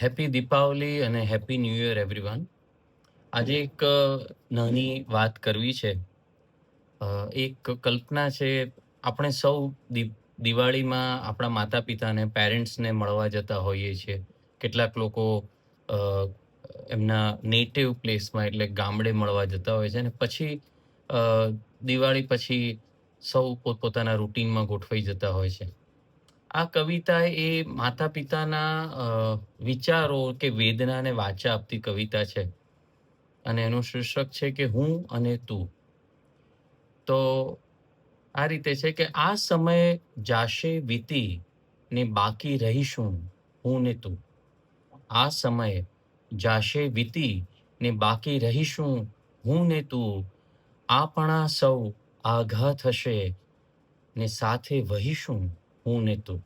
Happy Deepavali અને happy new year everyone. આજે એક નાની વાત કરવી છે. એક કલ્પના છે. આપણે સૌ દિવાળીમાં આપણા માતા પિતાને પેરેન્ટ્સને મળવા જતા હોઈએ છીએ. કેટલાક લોકો અ, એમના નેટિવ પ્લેસમાં એટલે ગામડે મળવા જતા હોય છે ને પછી અ, દિવાળી પછી સૌ પોતપોતાના રૂટીનમાં ગોઠવાઈ જતા હોય છે. આ કવિતા એ માતા-પિતાના વિચારો કે વેદનાને વાચા આપતી કવિતા છે અને એનું શીર્ષક છે કે હું અને તું. તો આ રીતે છે કે આ સમય જાશે વીતી ને બાકી રહીશું હું ને તું. આ સમય જાશે વીતી ને બાકી રહીશું હું ને તું. આપણા સૌ આઘા થશે ને સાથે વહીશું હું ને તું.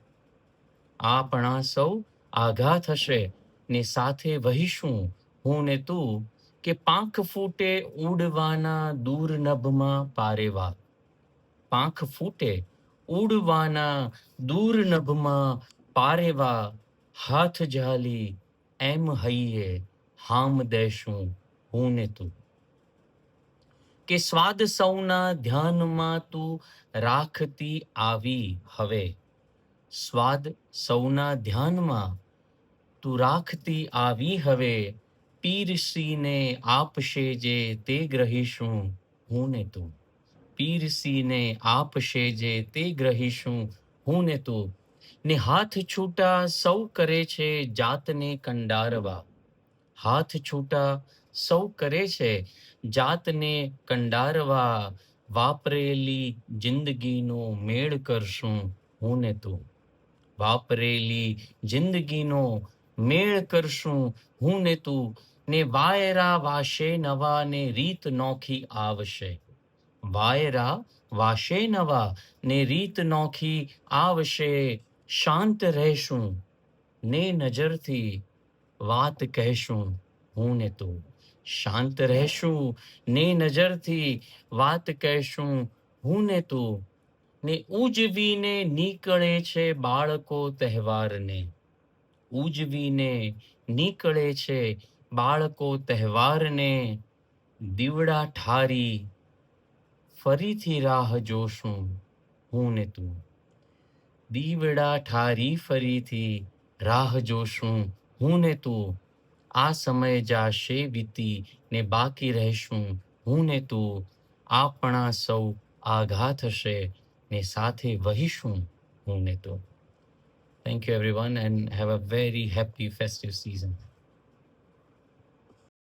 આપણા સૌ આઘા થશે ને સાથે વહીશું હું ને તું. કે પાંખ ફૂટે ઉડવાના દૂર નભમાં પારેવા. પાંખ ફૂટે ઉડવાના દૂર નભમાં પારેવા. હાથ ઝાલી એમ હૈયે હામ દેશું હું ને તું. કે સ્વાદ સૌના ધ્યાનમાં તું રાખતી આવી હવે. સ્વાદ સૌના ધ્યાનમાં તું રાખતી આવી હવે. પીરસીને આપશે જે તે ગ્રહીશું હું ને તું. પીરસીને આપશે જે તે ગ્રહીશું હું ને તું. ને હાથ છૂટા સૌ કરે છે જાતને કંડારવા. હાથ છૂટા સૌ કરે છે જાતને કંડારવા. વાપરેલી જિંદગીનો મેળ કરશું હું ને તું. વાપરેલી જિંદગીનો મેળ કરશું હું ને તું. ને વાયરા વાશે નવા ને રીત નોખી આવશે. વાયરા વાશે નવા ને રીત નોખી આવશે. શાંત રહેશું ને નજરથી વાત કહેશું હું ને તું. શાંત રહેશું ને નજરથી વાત કહેશું હું ને તું. ને ઉજવીને નીકળે છે બાળકો તહેવારને. ઉજવીને નીકળે છે બાળકો તહેવારને. દીવડા ઠારી ફરીથી રાહ જોશું હું ને તું. દીવડા ઠારી ફરીથી રાહ જોશું હું ને તું. આ સમય જાશે વીતી ને બાકી રહેશું હું ને તું. આપણા સૌ આઘા થશે ને સાથે વહીશું હું ને તું. Thank you everyone and have a very happy festive season.